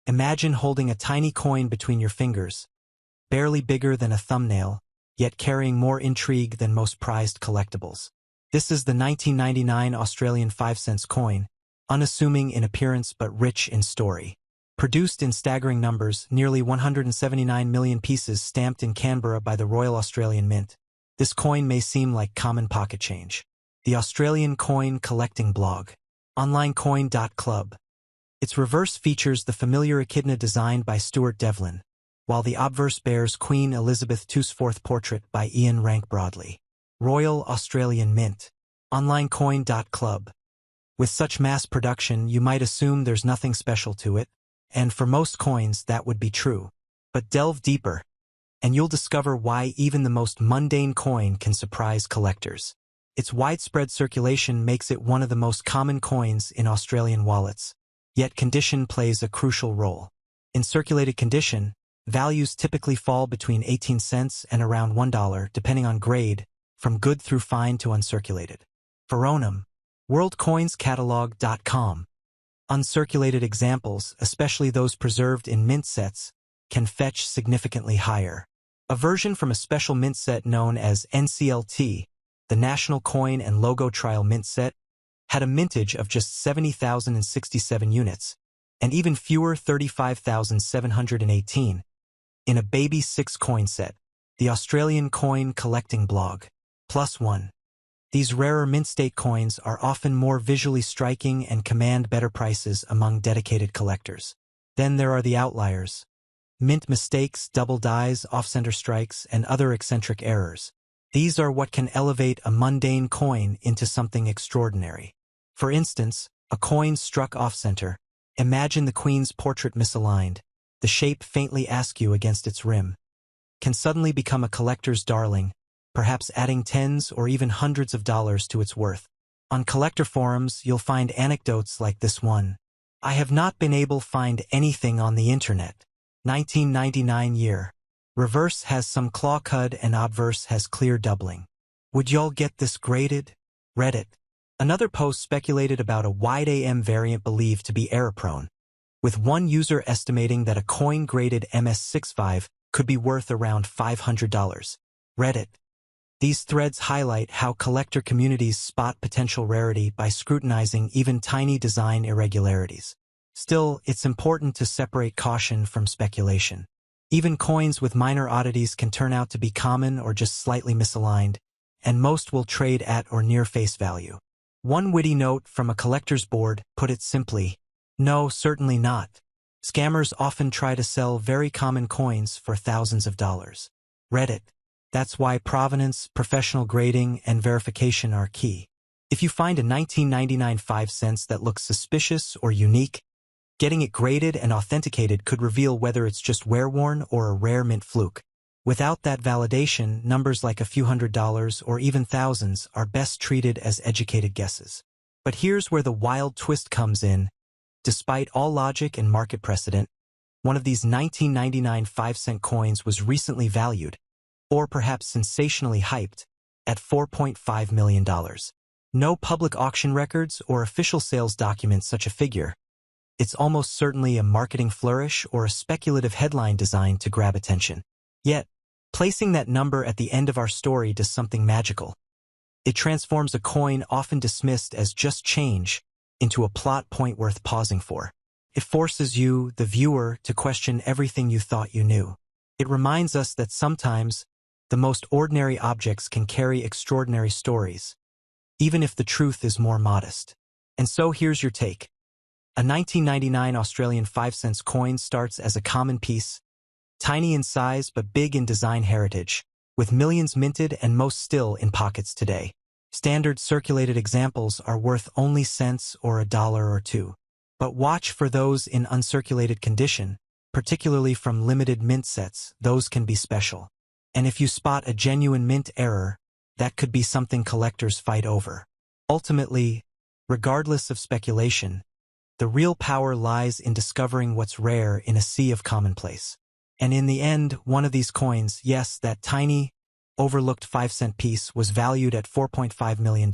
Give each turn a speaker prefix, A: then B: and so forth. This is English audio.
A: Imagine holding a tiny coin between your fingers, barely bigger than a thumbnail, yet carrying more intrigue than most prized collectibles. This is the 1999 Australian 5-cent coin, unassuming in appearance but rich in story. Produced in staggering numbers, nearly 179 million pieces stamped in Canberra by the Royal Australian Mint, this coin may seem like common pocket change. The Australian Coin Collecting Blog. OnlineCoin.club. Its reverse features the familiar echidna designed by Stuart Devlin, while the obverse bears Queen Elizabeth II's fourth portrait by Ian Rank Broadley. Royal Australian Mint. OnlineCoin.club. With such mass production, you might assume there's nothing special to it, and for most coins that would be true. But delve deeper, and you'll discover why even the most mundane coin can surprise collectors. Its widespread circulation makes it one of the most common coins in Australian wallets, yet condition plays a crucial role. In circulated condition, values typically fall between 18 cents and around $1 depending on grade, from good through fine to uncirculated. Veronum. WorldCoinsCatalog.com. Uncirculated examples, especially those preserved in mint sets, can fetch significantly higher. A version from a special mint set known as NCLT, the National Coin and Logo Trial Mint Set, had a mintage of just 70,067 units, and even fewer 35,718, in a baby 6-coin set, the Australian Coin Collecting Blog. +1. These rarer mint state coins are often more visually striking and command better prices among dedicated collectors. Then there are the outliers. Mint mistakes, double dies, off-center strikes, and other eccentric errors. These are what can elevate a mundane coin into something extraordinary. For instance, a coin struck off-center. Imagine the Queen's portrait misaligned, the shape faintly askew against its rim. Can suddenly become a collector's darling, perhaps adding tens or even hundreds of dollars to its worth. On collector forums, you'll find anecdotes like this one. I have not been able to find anything on the internet. 1999 year. Reverse has some claw cud and obverse has clear doubling. Would y'all get this graded? Reddit. Another post speculated about a wide AM variant believed to be error-prone, with one user estimating that a coin-graded MS65 could be worth around $500. Reddit. These threads highlight how collector communities spot potential rarity by scrutinizing even tiny design irregularities. Still, it's important to separate caution from speculation. Even coins with minor oddities can turn out to be common or just slightly misaligned, and most will trade at or near face value. One witty note from a collector's board put it simply, "No, certainly not." Scammers often try to sell very common coins for thousands of dollars. Reddit. That's why provenance, professional grading, and verification are key. If you find a 1999 5 cents that looks suspicious or unique, getting it graded and authenticated could reveal whether it's just wear-worn or a rare mint fluke. Without that validation, numbers like a few $100s or even thousands are best treated as educated guesses. But here's where the wild twist comes in. Despite all logic and market precedent, one of these 1999 5-cent coins was recently valued, or perhaps sensationally hyped, at $4.5 million. No public auction records or official sales document such a figure. It's almost certainly a marketing flourish or a speculative headline designed to grab attention. Yet, placing that number at the end of our story does something magical. It transforms a coin often dismissed as just change into a plot point worth pausing for. It forces you, the viewer, to question everything you thought you knew. It reminds us that sometimes the most ordinary objects can carry extraordinary stories, even if the truth is more modest. And so here's your take. A 1999 Australian 5-cent coin starts as a common piece, tiny in size but big in design heritage, with millions minted and most still in pockets today. Standard circulated examples are worth only cents or $1 or $2. But watch for those in uncirculated condition, particularly from limited mint sets. Those can be special. And if you spot a genuine mint error, that could be something collectors fight over. Ultimately, regardless of speculation, the real power lies in discovering what's rare in a sea of commonplace. And in the end, one of these coins, yes, that tiny, overlooked 5-cent piece, was valued at $4.5 million.